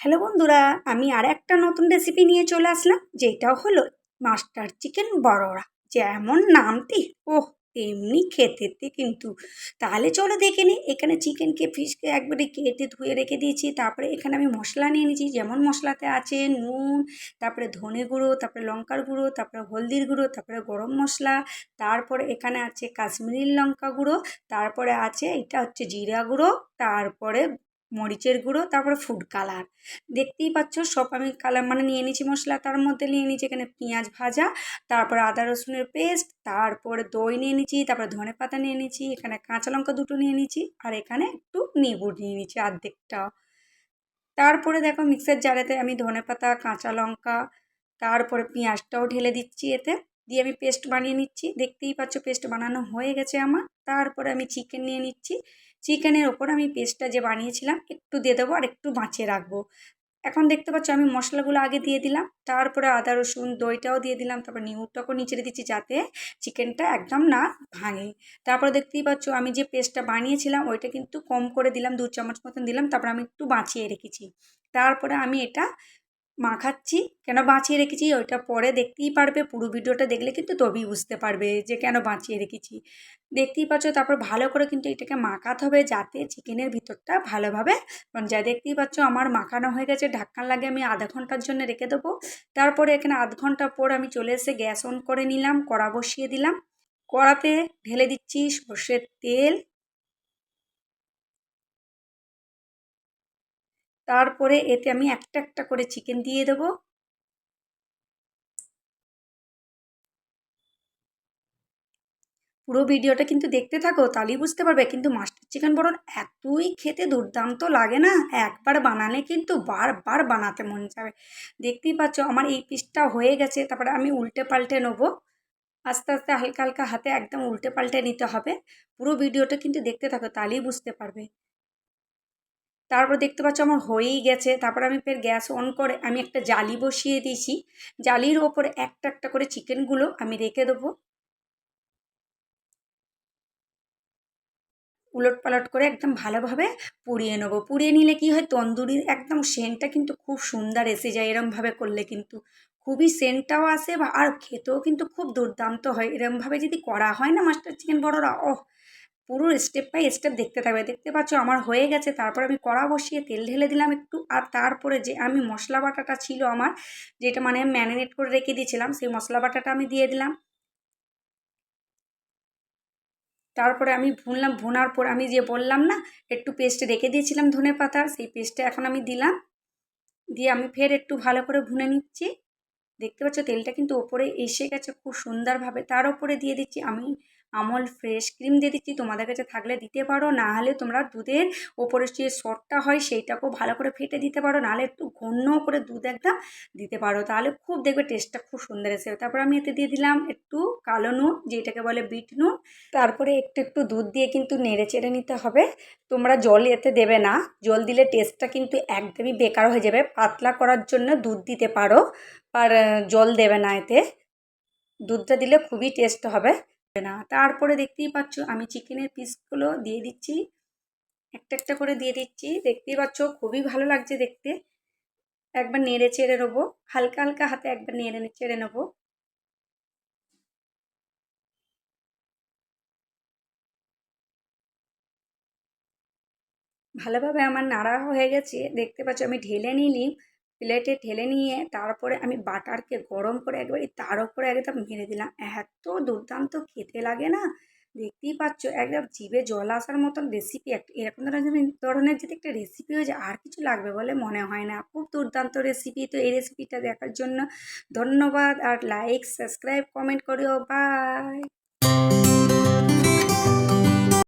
Hello বন্ধুরা, আমি আর একটা নতুন রেসিপি নিয়ে চলে আসলাম, যেটা হলো মাস্টার চিকেন বড়রা। যেমন নামটি, ওহ, তেমনি খেতে কিন্তু। তাহলে চলো দেখে নিই। এখানে চিকেনকে ফিশকে একবারে কেটে ধুয়ে রেখে দিয়েছি। তারপরে এখানে আমি মশলা নিয়ে নিয়েছি। যেমন মশলাতে আছে নুন, তারপরে ধনে গুঁড়ো, তারপরে লঙ্কার গুঁড়ো, তারপরে হলদির গুঁড়ো, তারপরে গরম মশলা, তারপরে এখানে আছে কাশ্মীরি লঙ্কা গুঁড়ো, তারপরে আছে এটা হচ্ছে জিরা গুঁড়ো, তারপরে মরিচের গুঁড়ো, তারপরে ফুড কালার। দেখতেই পাচ্ছ সব আমি কালার মানে নিয়ে নিয়েছি মশলা। তার মধ্যে নিয়ে নিয়েছি এখানে পেঁয়াজ ভাজা, তারপরে আদা রসুনের পেস্ট, তারপরে দই নিয়ে নিয়েছি, তারপরে ধনে পাতা নিয়ে নিয়েছি, এখানে কাঁচা লঙ্কা দুটো নিয়ে নিয়েছি, আর এখানে একটু লেবু নিয়ে নিয়েছি অর্ধেকটা। তারপরে দেখো মিক্সার জারেতে আমি ধনে পাতা, কাঁচা লঙ্কা, তারপরে পেঁয়াজটাও ঢেলে দিচ্ছি এতে, দিয়ে আমি পেস্ট বানিয়ে নিচ্ছি। দেখতেই পাচ্ছ পেস্ট বানানো হয়ে গেছে আমার। তারপরে আমি চিকেন নিয়ে নিচ্ছি। চিকেনের ওপর আমি পেস্টটা যে বানিয়েছিলাম একটু দিয়ে দেবো আর একটু বাঁচিয়ে রাখবো। এখন দেখতে পাচ্ছ আমি মশলাগুলো আগে দিয়ে দিলাম, তারপরে আদা রসুন দইটাও দিয়ে দিলাম, তারপর নিউটাকেও নিচে দিচ্ছি যাতে চিকেনটা একদম না ভাঙে। তারপরে দেখতেই পাচ্ছ আমি যে পেস্টটা বানিয়েছিলাম ওইটা কিন্তু কম করে দিলাম, 2 চামচ মতন দিলাম, তারপর আমি একটু বাঁচিয়ে রেখেছি। তারপরে আমি এটা মাখাচ্ছি। কেন বাঁচিয়ে রেখেছি ওইটা পরে দেখতেই পারবে, পুরো ভিডিওটা দেখলে কিন্তু তবেই বুঝতে পারবে যে কেন বাঁচিয়ে রেখেছি। দেখতেই পাচ্ছ তারপর ভালো করে কিন্তু এটাকে মাখাতে হবে যাতে চিকেনের ভিতরটা ভালোভাবে যা। দেখতেই পাচ্ছ আমার মাখানো হয়ে গেছে। ঢাকনা লাগিয়ে আমি আধা ঘন্টার জন্য রেখে দেবো। তারপরে এখানে আধ ঘন্টা পর আমি চলে এসে গ্যাস অন করে নিলাম, কড়া বসিয়ে দিলাম। কড়াতে ঢেলে দিচ্ছি সর্ষের তেল, তারপরে এতে আমি একটা একটা করে চিকেন দিয়ে দেবো। পুরো ভিডিওটা কিন্তু দেখতে থাকো, তাহলেই বুঝতে পারবে। কিন্তু মাস্টার চিকেন বড় এতই খেতে দুর্দান্ত লাগে না, একবার বানালে কিন্তু বারবার বানাতে মন যাবে। দেখতেই পাচ্ছ আমার এই পিসটা হয়ে গেছে। তারপরে আমি উল্টে পাল্টে নেবো আস্তে আস্তে, হালকা হালকা হাতে একদম উল্টে পাল্টে নিতে হবে। পুরো ভিডিওটা কিন্তু দেখতে থাকো, তাহলেই বুঝতে পারবে। তারপর দেখতে পাচ্ছ আমার হয়েই গেছে। তারপর আমি ফের গ্যাস অন করে আমি একটা জালি বসিয়ে দিয়েছি। জালির ওপরে একটা একটা করে চিকেনগুলো আমি রেখে দেবো। উলটপালট করে একদম ভালোভাবে পুড়িয়ে নেবো। পুড়িয়ে নিলে কি হয়, তন্দুরির একদম সেন্টটা কিন্তু খুব সুন্দর এসে যায় এরমভাবে করলে কিন্তু। খুবই সেন্টটাও আসে বা আর খেতেও কিন্তু খুব দুর্দান্ত হয়। এরমভাবে যদি করা হয় না মাস্টার চিকেন বড়রা, ওহ, পুরো স্টেপ বাই স্টেপ দেখতে থাকবে। দেখতে পাচ্ছ আমার হয়ে গেছে। তারপর আমি কড়া বসিয়ে তেল ঢেলে দিলাম একটু, আর তারপরে যে আমি মশলা বাটাটা ছিল আমার, যেটা মানে ম্যারিনেট করে রেখে দিয়েছিলাম, সেই মশলা বাটাটা আমি দিয়ে দিলাম। তারপরে আমি ভুনলাম, ভুনার পর আমি যে বললাম না একটু পেস্ট রেখে দিয়েছিলাম ধনে পাতার, সেই পেস্টটা এখন আমি দিলাম। দিয়ে আমি ফের একটু ভালো করে ভুনে নিচ্ছি। দেখতে পাচ্ছ তেলটা কিন্তু ওপরে এসে গেছে খুব সুন্দরভাবে। তার ওপরে দিয়ে দিচ্ছি আমি আমল ফ্রেশ ক্রিম দিয়ে দিচ্ছি। তোমাদের কাছে থাকলে দিতে পারো, না হলে তোমরা দুধের ওপরে যে সরটা হয় সেইটাকেও ভালো করে ফেটে দিতে পারো, নাহলে একটু ঘন করে দুধ একটা দিতে পারো, তাহলে খুব দেখবে টেস্টটা খুব সুন্দর এসে। তারপর আমি এতে দিয়ে দিলাম একটু কালো নুন, যেটাকে বলে বিট নুন। তারপরে একটু একটু দুধ দিয়ে কিন্তু নেড়ে চেড়ে নিতে হবে। তোমরা জল এতে দেবে না, জল দিলে টেস্টটা কিন্তু একদমই বেকার হয়ে যাবে। পাতলা করার জন্য দুধ দিতে পারো, আর জল দেবে না এতে। দুধটা দিলে খুবই টেস্ট হবে না। তারপরে দেখতেই পাচ্ছ আমি চিকেনের পিসগুলো দিয়ে দিচ্ছি, একটা একটা করে দিয়ে দিচ্ছি। দেখতেই পাচ্ছ খুবই ভালো লাগছে দেখতে। একবার নেড়ে চেড়ে নেবো, হালকা হালকা হাতে একবার নেড়ে চেড়ে নেবো। ভালোভাবে আমার নাড়া হয়ে গেছে। দেখতে পাচ্ছ আমি ঢেলে নিলাম, প্লেটে ঢেলে নিয়ে তারপরে আমি বাটারকে গরম করে একবারে তার উপরে একদম মেরে দিলাম। এত দুর্দান্ত খেতে লাগে না, দেখতেই পাচ্ছ একদম জিভে জল আসার মতন রেসিপি। একটা এরকম ধরনের যদি একটা রেসিপি হয়ে যায় আর কিছু লাগবে বলে মনে হয় না। খুব দুর্দান্ত রেসিপি। তো এই রেসিপিটা দেখার জন্য ধন্যবাদ, আর লাইক সাবস্ক্রাইব কমেন্ট করিও। বাই।